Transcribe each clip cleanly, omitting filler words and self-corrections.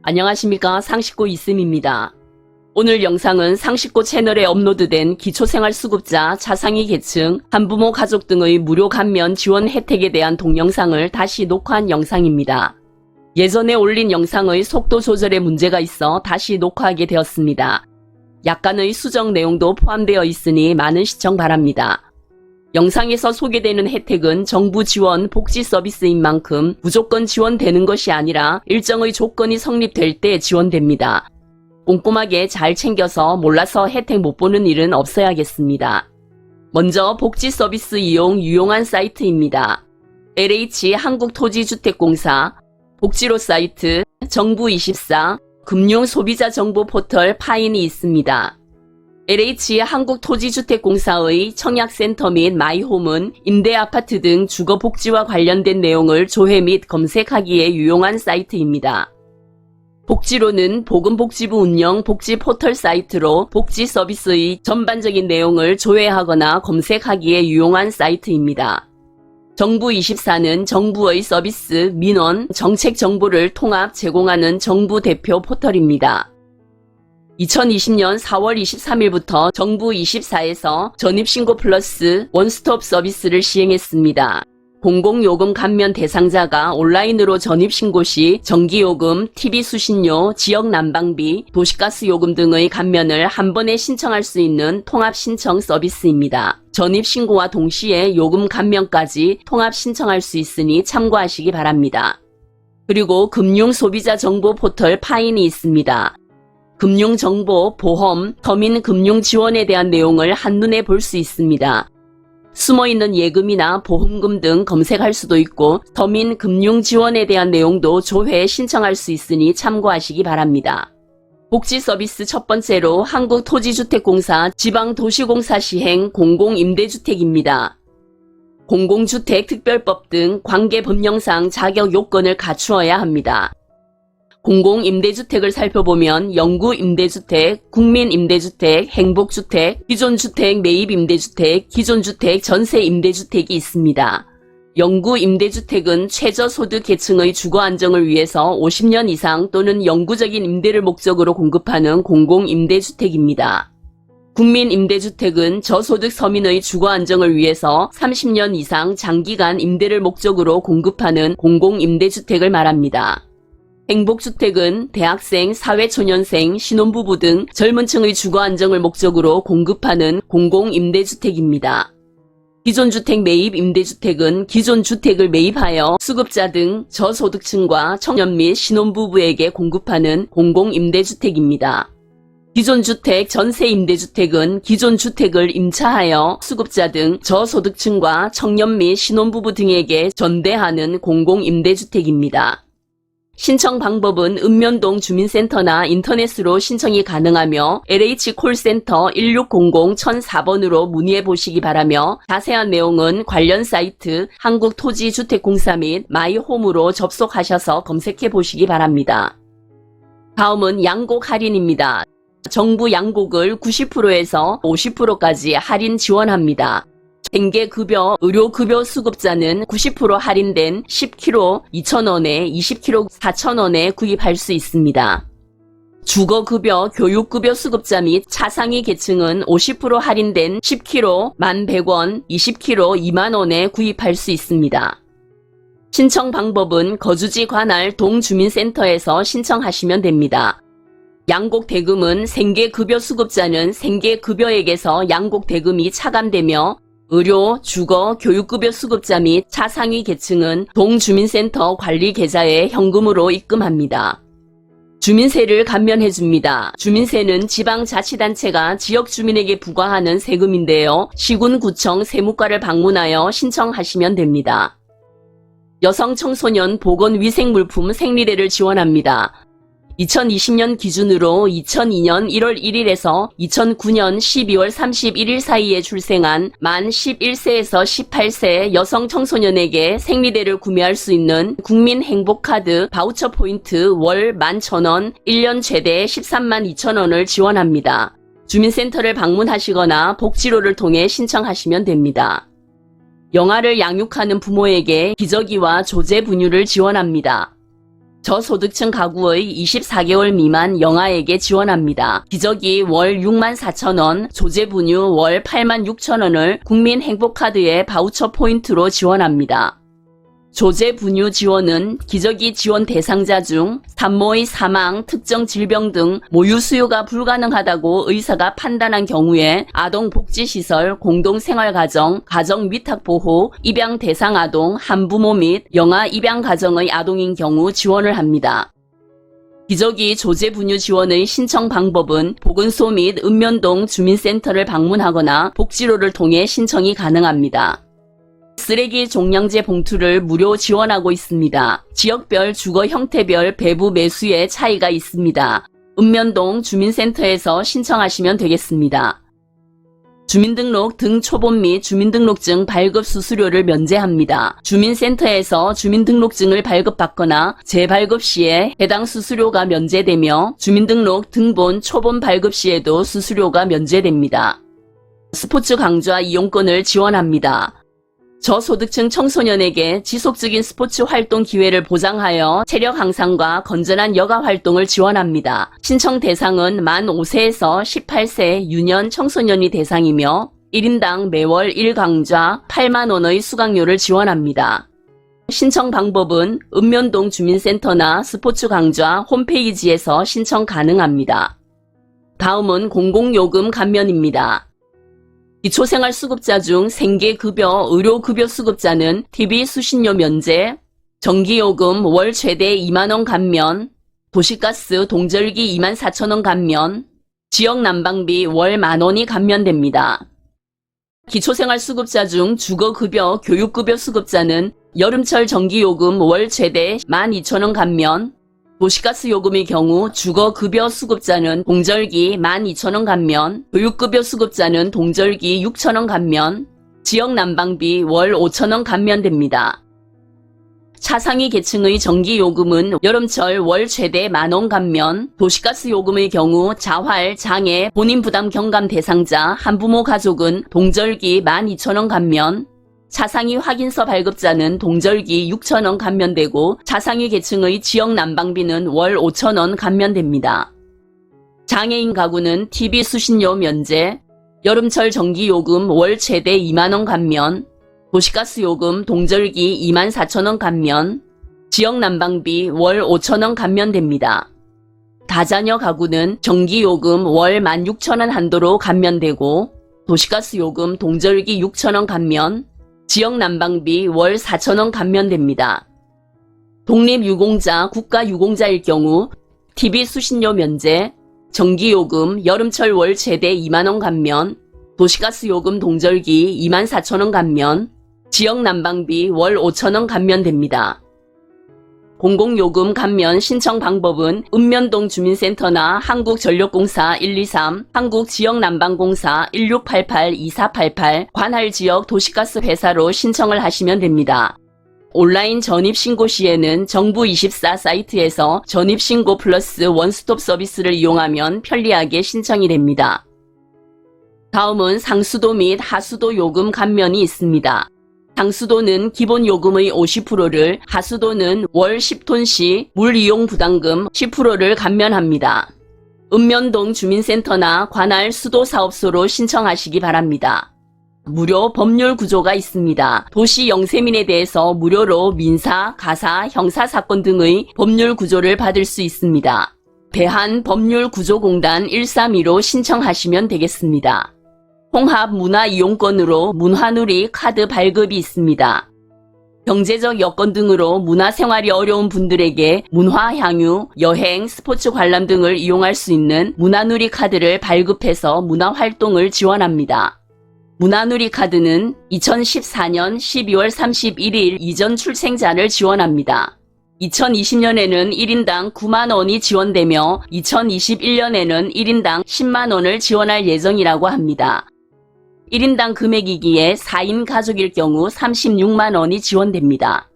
안녕하십니까, 상식고 이슴입니다. 오늘 영상은 상식고 채널에 업로드된 기초생활수급자, 차상위 계층, 한부모 가족 등의 무료 감면 지원 혜택에 대한 동영상을 다시 녹화한 영상입니다. 예전에 올린 영상의 속도 조절에 문제가 있어 다시 녹화하게 되었습니다. 약간의 수정 내용도 포함되어 있으니 많은 시청 바랍니다. 영상에서 소개되는 혜택은 정부 지원 복지 서비스인 만큼 무조건 지원되는 것이 아니라 일정의 조건이 성립될 때 지원됩니다. 꼼꼼하게 잘 챙겨서 몰라서 혜택 못 보는 일은 없어야겠습니다. 먼저 복지 서비스 이용 유용한 사이트입니다. LH 한국토지주택공사, 복지로 사이트, 정부24, 금융소비자정보 포털 파인이 있습니다. LH 한국토지주택공사의 청약센터 및 마이홈은 임대아파트 등 주거복지와 관련된 내용을 조회 및 검색하기에 유용한 사이트입니다. 복지로는 보건복지부 운영 복지 포털 사이트로 복지 서비스의 전반적인 내용을 조회하거나 검색하기에 유용한 사이트입니다. 정부24는 정부의 서비스, 민원, 정책 정보를 통합 제공하는 정부 대표 포털입니다. 2020년 4월 23일부터 정부24에서 전입신고 플러스 원스톱 서비스를 시행했습니다. 공공요금 감면 대상자가 온라인으로 전입신고 시 전기요금, TV 수신료, 지역 난방비, 도시가스 요금 등의 감면을 한 번에 신청할 수 있는 통합신청 서비스입니다. 전입신고와 동시에 요금 감면까지 통합 신청할 수 있으니 참고하시기 바랍니다. 그리고 금융소비자정보 포털 파인이 있습니다. 금융정보, 보험, 서민 금융 지원에 대한 내용을 한눈에 볼 수 있습니다. 숨어있는 예금이나 보험금 등 검색할 수도 있고 서민 금융 지원에 대한 내용도 조회에 신청할 수 있으니 참고하시기 바랍니다. 복지 서비스 첫 번째로 한국토지주택공사 지방도시공사 시행 공공임대주택입니다. 공공주택특별법 등 관계법령상 자격 요건을 갖추어야 합니다. 공공임대주택을 살펴보면 영구임대주택, 국민임대주택, 행복주택, 기존주택 매입임대주택, 기존주택 전세임대주택이 있습니다. 영구임대주택은 최저소득 계층의 주거 안정을 위해서 50년 이상 또는 영구적인 임대를 목적으로 공급하는 공공임대주택입니다. 국민임대주택은 저소득 서민의 주거 안정을 위해서 30년 이상 장기간 임대를 목적으로 공급하는 공공임대주택을 말합니다. 행복주택은 대학생, 사회초년생, 신혼부부 등 젊은 층의 주거 안정을 목적으로 공급하는 공공임대주택입니다. 기존주택 매입 임대주택은 기존 주택을 매입하여 수급자 등 저소득층과 청년 및 신혼부부에게 공급하는 공공임대주택입니다. 기존주택 전세임대주택은 기존 주택을 임차하여 수급자 등 저소득층과 청년 및 신혼부부 등에게 전대하는 공공임대주택입니다. 신청 방법은 읍면동 주민센터나 인터넷으로 신청이 가능하며 LH 콜센터 1600-1004번으로 문의해 보시기 바라며 자세한 내용은 관련 사이트 한국토지주택공사 및 마이홈으로 접속하셔서 검색해 보시기 바랍니다. 다음은 양곡 할인입니다. 정부 양곡을 90%에서 50%까지 할인 지원합니다. 생계급여, 의료급여 수급자는 90% 할인된 10kg 2,000원에 20kg 4,000원에 구입할 수 있습니다. 주거급여, 교육급여 수급자 및 차상위 계층은 50% 할인된 10kg 1,100원, 20kg 2만원에 구입할 수 있습니다. 신청 방법은 거주지 관할 동주민센터에서 신청하시면 됩니다. 양곡 대금은 생계급여 수급자는 생계급여액에서 양곡 대금이 차감되며 의료, 주거, 교육급여 수급자 및 차상위 계층은 동주민센터 관리 계좌에 현금으로 입금합니다. 주민세를 감면해줍니다. 주민세는 지방자치단체가 지역주민에게 부과하는 세금인데요. 시군구청 세무과를 방문하여 신청하시면 됩니다. 여성 청소년 보건위생물품 생리대를 지원합니다. 2020년 기준으로 2002년 1월 1일에서 2009년 12월 31일 사이에 출생한 만 11세에서 18세 여성 청소년에게 생리대를 구매할 수 있는 국민행복카드 바우처 포인트 월 11,000원, 1년 최대 13만 2천원을 지원합니다. 주민센터를 방문하시거나 복지로를 통해 신청하시면 됩니다. 영아를 양육하는 부모에게 기저귀와 조제 분유를 지원합니다. 저소득층 가구의 24개월 미만 영아에게 지원합니다. 기저귀 월 64,000원, 조제분유 월 86,000원을 국민행복카드에 바우처 포인트로 지원합니다. 조제분유 지원은 기저귀 지원 대상자 중 산모의 사망, 특정 질병 등 모유 수유가 불가능하다고 의사가 판단한 경우에 아동복지시설, 공동생활가정, 가정위탁보호, 입양 대상 아동, 한부모 및 영아 입양 가정의 아동인 경우 지원을 합니다. 기저귀 조제분유 지원의 신청 방법은 보건소 및 읍면동 주민센터를 방문하거나 복지로를 통해 신청이 가능합니다. 쓰레기 종량제 봉투를 무료 지원하고 있습니다. 지역별 주거 형태별 배부 매수에 차이가 있습니다. 읍면동 주민센터에서 신청하시면 되겠습니다. 주민등록 등 초본 및 주민등록증 발급 수수료를 면제합니다. 주민센터에서 주민등록증을 발급받거나 재발급 시에 해당 수수료가 면제되며 주민등록 등본 초본 발급 시에도 수수료가 면제됩니다. 스포츠 강좌 이용권을 지원합니다. 저소득층 청소년에게 지속적인 스포츠 활동 기회를 보장하여 체력 향상과 건전한 여가 활동을 지원합니다. 신청 대상은 만 5세에서 18세 유년 청소년이 대상이며 1인당 매월 1강좌 8만원의 수강료를 지원합니다. 신청 방법은 읍면동 주민센터나 스포츠 강좌 홈페이지에서 신청 가능합니다. 다음은 공공요금 감면입니다. 기초생활수급자 중 생계급여, 의료급여 수급자는 TV 수신료 면제, 전기요금 월 최대 2만원 감면, 도시가스 동절기 24,000원 감면, 지역난방비 월 만원이 감면됩니다. 기초생활수급자 중 주거급여, 교육급여 수급자는 여름철 전기요금 월 최대 12,000원 감면, 도시가스 요금의 경우 주거급여 수급자는 동절기 12,000원 감면, 교육급여 수급자는 동절기 6,000원 감면, 지역난방비 월 5,000원 감면됩니다. 차상위 계층의 전기요금은 여름철 월 최대 만원 감면, 도시가스 요금의 경우 자활, 장애, 본인부담 경감 대상자, 한부모 가족은 동절기 12,000원 감면, 차상위 확인서 발급자는 동절기 6,000원 감면되고 차상위 계층의 지역 난방비는 월 5,000원 감면됩니다. 장애인 가구는 TV 수신료 면제, 여름철 전기요금 월 최대 2만원 감면, 도시가스 요금 동절기 24,000원 감면, 지역 난방비 월 5,000원 감면됩니다. 다자녀 가구는 전기요금 월 16,000원 한도로 감면되고 도시가스 요금 동절기 6,000원 감면, 지역 난방비 월 4,000원 감면됩니다. 독립유공자, 국가유공자일 경우 TV 수신료 면제, 전기요금 여름철 월 최대 2만원 감면, 도시가스 요금 동절기 24,000원 감면, 지역 난방비 월 5,000원 감면됩니다. 공공요금 감면 신청 방법은 읍면동 주민센터나 한국전력공사 123, 한국지역난방공사 1688-2488 관할지역 도시가스 회사로 신청을 하시면 됩니다. 온라인 전입신고 시에는 정부24 사이트에서 전입신고 플러스 원스톱 서비스를 이용하면 편리하게 신청이 됩니다. 다음은 상수도 및 하수도 요금 감면이 있습니다. 상수도는 기본 요금의 50%를, 하수도는 월 10톤 시 물 이용 부담금 10%를 감면합니다. 읍면동 주민센터나 관할 수도사업소로 신청하시기 바랍니다. 무료 법률 구조가 있습니다. 도시 영세민에 대해서 무료로 민사, 가사, 형사사건 등의 법률 구조를 받을 수 있습니다. 대한법률구조공단 132로 신청하시면 되겠습니다. 통합문화이용권으로 문화누리 카드 발급이 있습니다. 경제적 여건 등으로 문화생활이 어려운 분들에게 문화향유, 여행, 스포츠 관람 등을 이용할 수 있는 문화누리 카드를 발급해서 문화활동을 지원합니다. 문화누리 카드는 2014년 12월 31일 이전 출생자를 지원합니다. 2020년에는 1인당 9만원이 지원되며 2021년에는 1인당 10만원을 지원할 예정이라고 합니다. 1인당 금액이기에 4인 가족일 경우 36만원이 지원됩니다.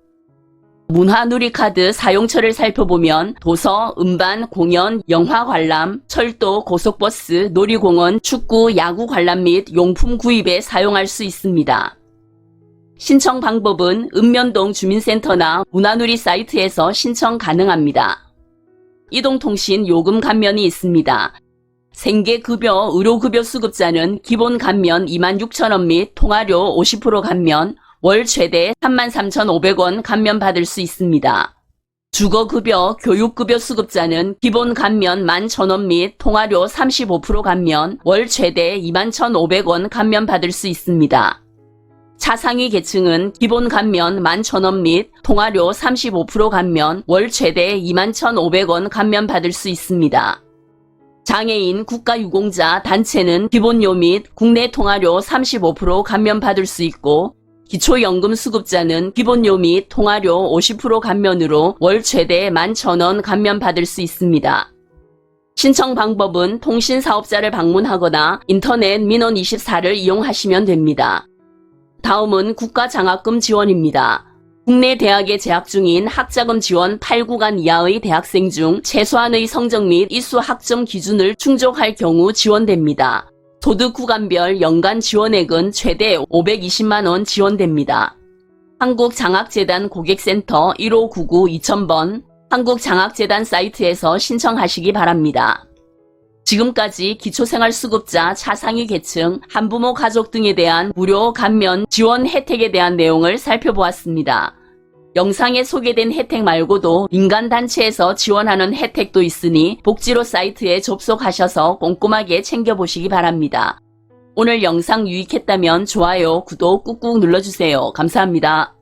문화누리카드 사용처를 살펴보면 도서, 음반, 공연, 영화 관람, 철도, 고속버스, 놀이공원, 축구, 야구 관람 및 용품 구입에 사용할 수 있습니다. 신청 방법은 읍면동 주민센터나 문화누리 사이트에서 신청 가능합니다. 이동통신 요금 감면이 있습니다. 생계급여, 의료급여 수급자는 기본 감면 26,000원 및 통화료 50% 감면, 월 최대 33,500원 감면받을 수 있습니다. 주거급여, 교육급여 수급자는 기본 감면 11,000원 및 통화료 35% 감면, 월 최대 21,500원 감면받을 수 있습니다. 차상위 계층은 기본 감면 11,000원 및 통화료 35% 감면, 월 최대 21,500원 감면받을 수 있습니다. 장애인, 국가유공자, 단체는 기본료 및 국내 통화료 35% 감면받을 수 있고, 기초연금 수급자는 기본료 및 통화료 50% 감면으로 월 최대 11,000원 감면받을 수 있습니다. 신청 방법은 통신사업자를 방문하거나 인터넷 민원24를 이용하시면 됩니다. 다음은 국가장학금 지원입니다. 국내 대학에 재학 중인 학자금 지원 8구간 이하의 대학생 중 최소한의 성적 및 이수 학점 기준을 충족할 경우 지원됩니다. 소득 구간별 연간 지원액은 최대 520만원 지원됩니다. 한국장학재단 고객센터 1599-2000번 한국장학재단 사이트에서 신청하시기 바랍니다. 지금까지 기초생활수급자 차상위 계층, 한부모 가족 등에 대한 무료 감면 지원 혜택에 대한 내용을 살펴보았습니다. 영상에 소개된 혜택 말고도 민간단체에서 지원하는 혜택도 있으니 복지로 사이트에 접속하셔서 꼼꼼하게 챙겨보시기 바랍니다. 오늘 영상 유익했다면 좋아요, 구독 꾹꾹 눌러주세요. 감사합니다.